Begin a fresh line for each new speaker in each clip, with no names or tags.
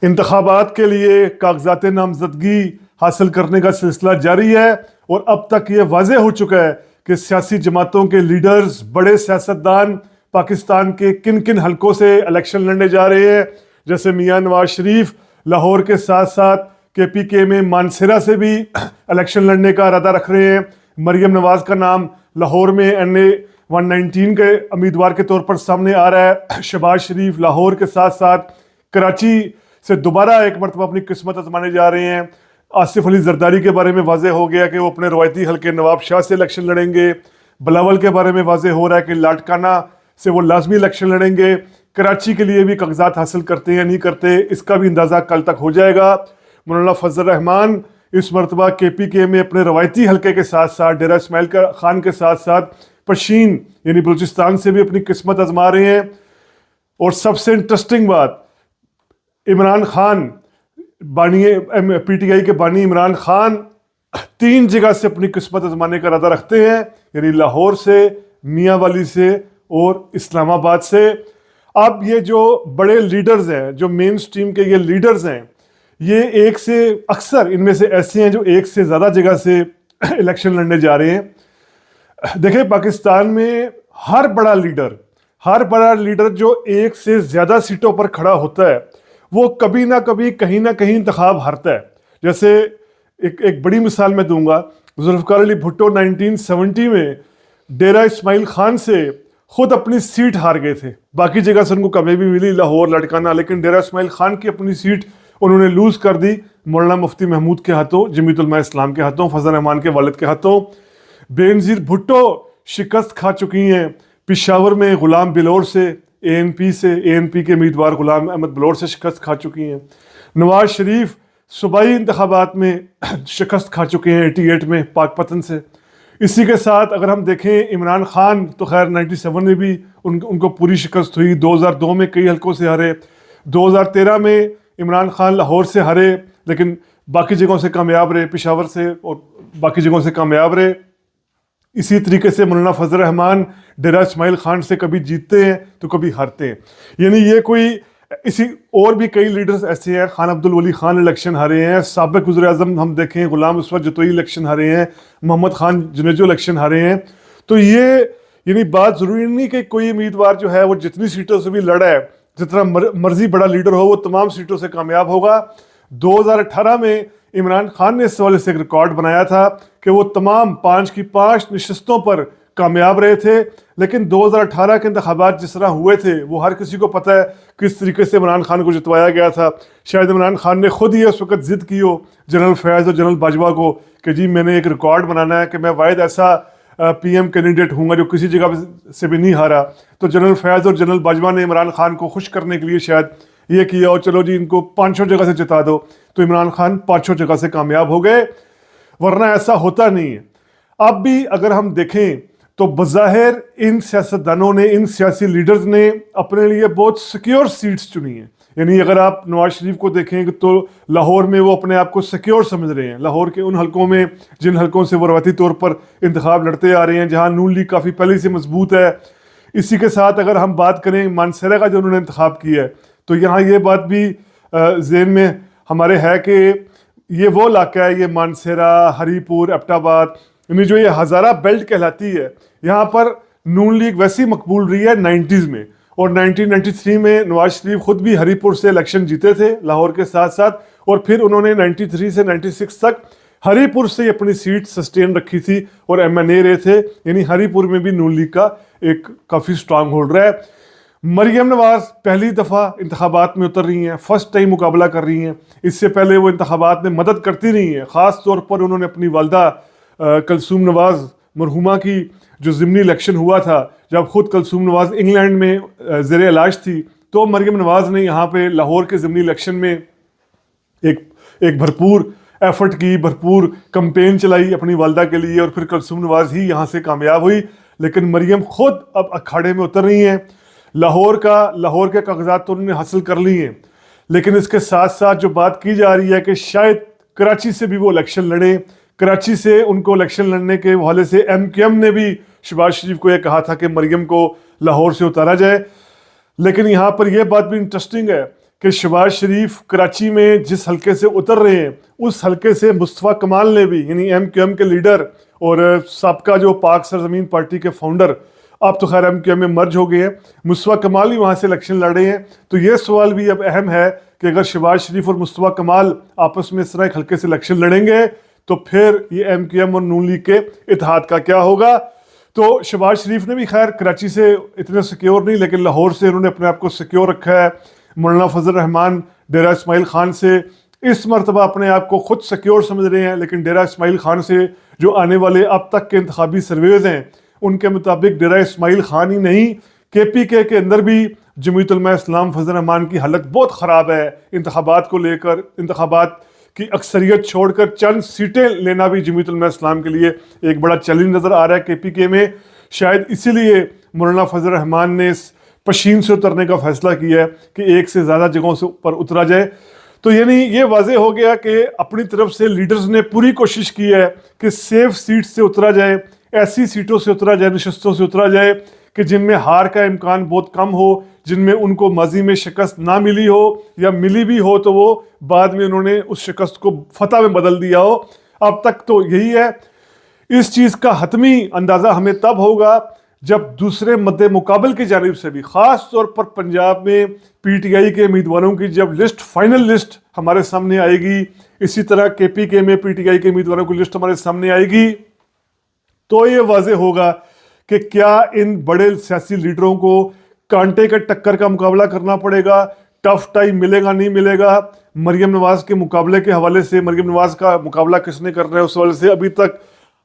انتخابات کے لیے کاغذات نامزدگی حاصل کرنے کا سلسلہ جاری ہے اور اب تک یہ واضح ہو چکا ہے کہ سیاسی جماعتوں کے لیڈرز، بڑے سیاستدان پاکستان کے کن کن حلقوں سے الیکشن لڑنے جا رہے ہیں. جیسے میاں نواز شریف لاہور کے ساتھ ساتھ کے پی کے میں مانسہرہ سے بھی الیکشن لڑنے کا ارادہ رکھ رہے ہیں. مریم نواز کا نام لاہور میں NA 119 کے امیدوار کے طور پر سامنے آ رہا ہے. شہباز شریف لاہور کے ساتھ ساتھ کراچی سے دوبارہ ایک مرتبہ اپنی قسمت آزمانے جا رہے ہیں. آصف علی زرداری کے بارے میں واضح ہو گیا کہ وہ اپنے روایتی حلقے نواب شاہ سے الیکشن لڑیں گے. بلاول کے بارے میں واضح ہو رہا ہے کہ لاٹکانہ سے وہ لازمی الیکشن لڑیں گے. کراچی کے لیے بھی کاغذات حاصل کرتے ہیں یا نہیں کرتے، اس کا بھی اندازہ کل تک ہو جائے گا. مولانا فضل الرحمان اس مرتبہ KPK میں اپنے روایتی حلقے کے ساتھ ساتھ ڈیرہ اسماعیل خان کے ساتھ ساتھ پشین یعنی بلوچستان سے بھی اپنی قسمت آزما رہے ہیں. اور سب سے انٹرسٹنگ بات، عمران خان بانی PTI کے بانی عمران خان 3 جگہ سے اپنی قسمت آزمانے کا ارادہ رکھتے ہیں، یعنی لاہور سے، میاں والی سے اور اسلام آباد سے. اب یہ جو بڑے لیڈرز ہیں، جو مین سٹریم کے یہ لیڈرز ہیں، یہ ایک سے اکثر ان میں سے ایسے ہیں جو ایک سے زیادہ جگہ سے الیکشن لڑنے جا رہے ہیں. دیکھیں پاکستان میں ہر بڑا لیڈر جو ایک سے زیادہ سیٹوں پر کھڑا ہوتا ہے وہ کبھی نہ کبھی کہیں نہ کہیں انتخاب ہارتا ہے. جیسے ایک بڑی مثال میں دوں گا، ذوالفقار علی بھٹو 1970 میں ڈیرہ اسماعیل خان سے خود اپنی سیٹ ہار گئے تھے. باقی جگہ سے ان کو کامیابی ملی، لاہور، لاٹکانہ، لیکن ڈیرہ اسماعیل خان کی اپنی سیٹ انہوں نے لوز کر دی مولانا مفتی محمود کے ہاتھوں، جمیعت علماء اسلام کے ہاتھوں، فضل الرحمان کے والد کے ہاتھوں. بے نظیر بھٹو شکست کھا چکی ہیں پشاور میں غلام بلور سے، ANP کے امیدوار غلام احمد بلور سے شکست کھا چکی ہیں. نواز شریف صوبائی انتخابات میں شکست کھا چکے ہیں 88 میں پاک پتن سے. اسی کے ساتھ اگر ہم دیکھیں عمران خان تو خیر 97 میں بھی ان کو پوری شکست ہوئی. 2002 میں کئی حلقوں سے ہارے. 2013 میں عمران خان لاہور سے ہارے لیکن باقی جگہوں سے کامیاب رہے، پشاور سے اور باقی جگہوں سے کامیاب رہے. اسی طریقے سے مولانا فضل الرحمان ڈیرہ اسماعیل خان سے کبھی جیتتے ہیں تو کبھی ہارتے ہیں. یعنی یہ کوئی اسی اور بھی کئی لیڈرز ایسے ہیں. خان عبدالولی خان الیکشن ہارے ہیں. سابق وزیر اعظم ہم دیکھیں غلام اسود جتوئی الیکشن ہارے ہیں. محمد خان جنیجو الیکشن ہارے ہیں. تو یہ یعنی بات ضروری نہیں کہ کوئی امیدوار جو ہے وہ جتنی سیٹوں سے بھی لڑا ہے، جتنا مرضی بڑا لیڈر ہو وہ تمام سیٹوں سے کامیاب ہوگا. 2018 میں عمران خان نے اس حوالے سے ایک ریکارڈ بنایا تھا کہ وہ تمام 5 کی 5 نشستوں پر کامیاب رہے تھے. لیکن 2018 کے انتخابات جس طرح ہوئے تھے وہ ہر کسی کو پتہ ہے کس طریقے سے عمران خان کو جتوایا گیا تھا. شاید عمران خان نے خود ہی اس وقت ضد کی ہو جنرل فیاض اور جنرل باجوہ کو کہ جی میں نے ایک ریکارڈ بنانا ہے کہ میں واحد ایسا PM کینڈیڈیٹ ہوں گا جو کسی جگہ سے بھی نہیں ہارا. تو جنرل فیاض اور جنرل باجوہ نے عمران خان کو خوش کرنے کے لیے شاید یہ کیا اور چلو جی ان کو 500 جگہ سے جتا دو. تو عمران خان 500 جگہ سے کامیاب ہو گئے، ورنہ ایسا ہوتا نہیں ہے. اب بھی اگر ہم دیکھیں تو بظاہر ان سیاستدانوں نے، ان سیاسی لیڈرز نے اپنے لیے بہت سیکیور سیٹس چنی ہیں. یعنی اگر آپ نواز شریف کو دیکھیں تو لاہور میں وہ اپنے آپ کو سیکیور سمجھ رہے ہیں. لاہور کے ان حلقوں میں جن حلقوں سے وہ روایتی طور پر انتخاب لڑتے آ رہے ہیں، جہاں نون لیگ کافی پہلے سے مضبوط ہے. اسی کے ساتھ اگر ہم بات کریں مانسہرہ کا جو انہوں نے انتخاب کیا ہے تو یہاں یہ بات بھی ذہن میں ہمارے ہے کہ یہ وہ علاقہ ہے، یہ مانسہرہ، ہری پور، ایبٹ آباد، یعنی جو یہ ہزارہ بیلٹ کہلاتی ہے، یہاں پر نون لیگ ویسی مقبول رہی ہے 90s میں. اور 1993 میں نواز شریف خود بھی ہری پور سے الیکشن جیتے تھے لاہور کے ساتھ ساتھ، اور پھر انہوں نے 93 سے 96 تک ہری پور سے اپنی سیٹ سسٹین رکھی تھی اور MNA رہے تھے. یعنی ہری پور میں بھی نون لیگ کا ایک کافی سٹرانگ ہولڈ رہا ہے. مریم نواز پہلی دفعہ انتخابات میں اتر رہی ہیں، فرسٹ ٹائم مقابلہ کر رہی ہیں. اس سے پہلے وہ انتخابات میں مدد کرتی رہی ہیں. خاص طور پر انہوں نے اپنی والدہ کلثوم نواز مرحومہ کی جو ضمنی الیکشن ہوا تھا، جب خود کلثوم نواز انگلینڈ میں زیر علاج تھی، تو مریم نواز نے یہاں پہ لاہور کے ضمنی الیکشن میں ایک بھرپور ایفرٹ کی، بھرپور کمپین چلائی اپنی والدہ کے لیے، اور پھر کلثوم نواز ہی یہاں سے کامیاب ہوئی. لیکن مریم خود اب اکھاڑے میں اتر رہی ہیں. لاہور کے کاغذات تو انہوں نے حاصل کر لی ہیں، لیکن اس کے ساتھ ساتھ جو بات کی جا رہی ہے کہ شاید کراچی سے بھی وہ الیکشن لڑیں. کراچی سے ان کو الیکشن لڑنے کے حوالے سے MQM نے بھی شہباز شریف کو یہ کہا تھا کہ مریم کو لاہور سے اتارا جائے. لیکن یہاں پر یہ بات بھی انٹرسٹنگ ہے کہ شہباز شریف کراچی میں جس حلقے سے اتر رہے ہیں اس حلقے سے مصطفیٰ کمال نے بھی، یعنی ایم کیو ایم کے لیڈر اور سابقہ جو پاک سرزمین پارٹی کے فاؤنڈر، آپ تو خیر ایم کیو ایم میں مرج ہو گئے ہیں، مصطفیٰ کمال ہی وہاں سے الیکشن لڑ رہے ہیں. تو یہ سوال بھی اب اہم ہے کہ اگر شہباز شریف اور مصطفیٰ کمال آپس میں اس طرح ایک حلقے سے الیکشن لڑیں گے تو پھر یہ ایم کیو ایم اور نون لیگ کے اتحاد کا کیا ہوگا. تو شہباز شریف نے بھی خیر کراچی سے اتنے سیکیور نہیں، لیکن لاہور سے انہوں نے اپنے آپ کو سیکیور رکھا ہے. مولانا فضل الرحمان ڈیرہ اسماعیل خان سے اس مرتبہ اپنے آپ کو خود سیکیور سمجھ رہے ہیں، لیکن ڈیرہ اسماعیل خان سے جو آنے والے اب تک کے انتخابی سرویز ہیں ان کے مطابق ڈیرہ اسماعیل خان ہی نہیں، کے پی کے اندر بھی جمعیت علماء اسلام فضل الرحمان کی حالت بہت خراب ہے انتخابات کو لے کر. انتخابات کی اکثریت چھوڑ کر چند سیٹیں لینا بھی جمعیت علماء اسلام کے لیے ایک بڑا چیلنج نظر آ رہا ہے کے پی میں. شاید اسی لیے مولانا فضل الرحمان نے اس پشین سے اترنے کا فیصلہ کیا ہے کہ ایک سے زیادہ جگہوں سے پر اترا جائے. تو یعنی یہ واضح ہو گیا کہ اپنی طرف سے لیڈرز نے پوری کوشش کی ہے کہ سیف سیٹ سے اترا جائے، ایسی سیٹوں سے اترا جائے، نشستوں سے اترا جائے کہ جن میں ہار کا امکان بہت کم ہو، جن میں ان کو ماضی میں شکست نہ ملی ہو یا ملی بھی ہو تو وہ بعد میں انہوں نے اس شکست کو فتح میں بدل دیا ہو. اب تک تو یہی ہے. اس چیز کا حتمی اندازہ ہمیں تب ہوگا جب دوسرے مد مقابل کی جانب سے بھی، خاص طور پر پنجاب میں پی ٹی آئی کے امیدواروں کی جب لسٹ، فائنل لسٹ ہمارے سامنے آئے گی، اسی طرح کے پی کے میں پی ٹی آئی کے امیدواروں کی لسٹ ہمارے سامنے آئے گی، تو یہ واضح ہوگا کہ کیا ان بڑے سیاسی لیڈروں کو کانٹے کے ٹکر کا مقابلہ کرنا پڑے گا، ٹف ٹائم ملے گا نہیں ملے گا. مریم نواز کے مقابلے کے حوالے سے، مریم نواز کا مقابلہ کس نے کرنا ہے اس حوالے سے ابھی تک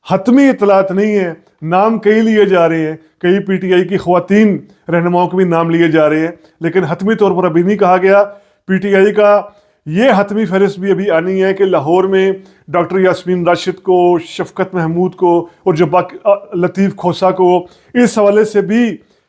حتمی اطلاعات نہیں ہے. نام کئی لیے جا رہے ہیں، کئی پی ٹی آئی کی خواتین رہنماؤں کے بھی نام لیے جا رہے ہیں، لیکن حتمی طور پر ابھی نہیں کہا گیا. پی ٹی آئی کا یہ حتمی فہرست بھی ابھی آنی ہے کہ لاہور میں ڈاکٹر یاسمین راشد کو، شفقت محمود کو اور جو باقی لطیف کھوسا کو، اس حوالے سے بھی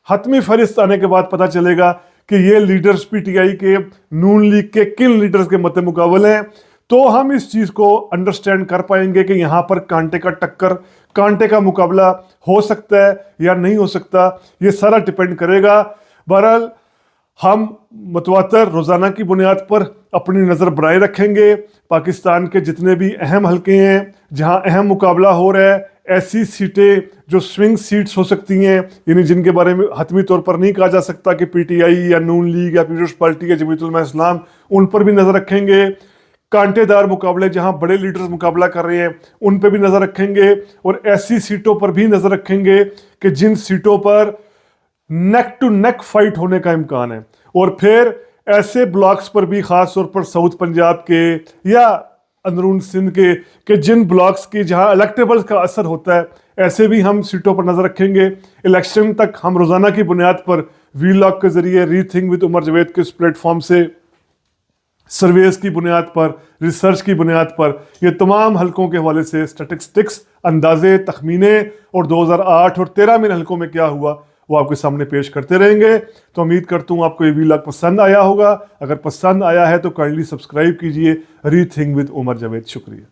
حتمی فہرست آنے کے بعد پتہ چلے گا کہ یہ لیڈرز پی ٹی آئی کے نون لیگ کے کن لیڈرز کے مد مقابل ہیں. تو ہم اس چیز کو انڈرسٹینڈ کر پائیں گے کہ یہاں پر کانٹے کا ٹکر، کانٹے کا مقابلہ ہو سکتا ہے یا نہیں ہو سکتا. یہ سارا ڈیپینڈ کرے گا. بہرحال ہم متواتر روزانہ کی بنیاد پر اپنی نظر بنائے رکھیں گے. پاکستان کے جتنے بھی اہم حلقے ہیں جہاں اہم مقابلہ ہو رہا ہے، ایسی سیٹیں جو سوئنگ سیٹس ہو سکتی ہیں، یعنی جن کے بارے میں حتمی طور پر نہیں کہا جا سکتا کہ پی ٹی آئی یا نون لیگ یا پیپلز پارٹی یا جمعیت علماء اسلام، ان پر بھی نظر رکھیں گے. کانٹے دار مقابلے جہاں بڑے لیڈرز مقابلہ کر رہے ہیں ان پہ بھی نظر رکھیں گے، اور ایسی سیٹوں پر بھی نظر رکھیں گے کہ جن سیٹوں پر نیک ٹو نیک فائٹ ہونے کا امکان ہے. اور پھر ایسے بلاکس پر بھی، خاص طور پر ساؤتھ پنجاب کے یا اندرون سندھ کے، کہ جن بلاکس کی جہاں الیکٹیبلز کا اثر ہوتا ہے، ایسے بھی ہم سیٹوں پر نظر رکھیں گے. الیکشن تک ہم روزانہ کی بنیاد پر وی لاگ کے ذریعے، ری تھنک وتھ عمر جاوید کے اس پلیٹ فارم سے، سرویز کی بنیاد پر، ریسرچ کی بنیاد پر، یہ تمام حلقوں کے حوالے سے اسٹیٹسٹکس، اندازے، تخمینے اور 2008 اور 13 میں حلقوں میں کیا ہوا وہ آپ کے سامنے پیش کرتے رہیں گے. تو امید کرتا ہوں آپ کو یہ وی لاگ پسند آیا ہوگا. اگر پسند آیا ہے تو کائنڈلی سبسکرائب کیجئے ری تھنک وتھ عمر جاوید. شکریہ.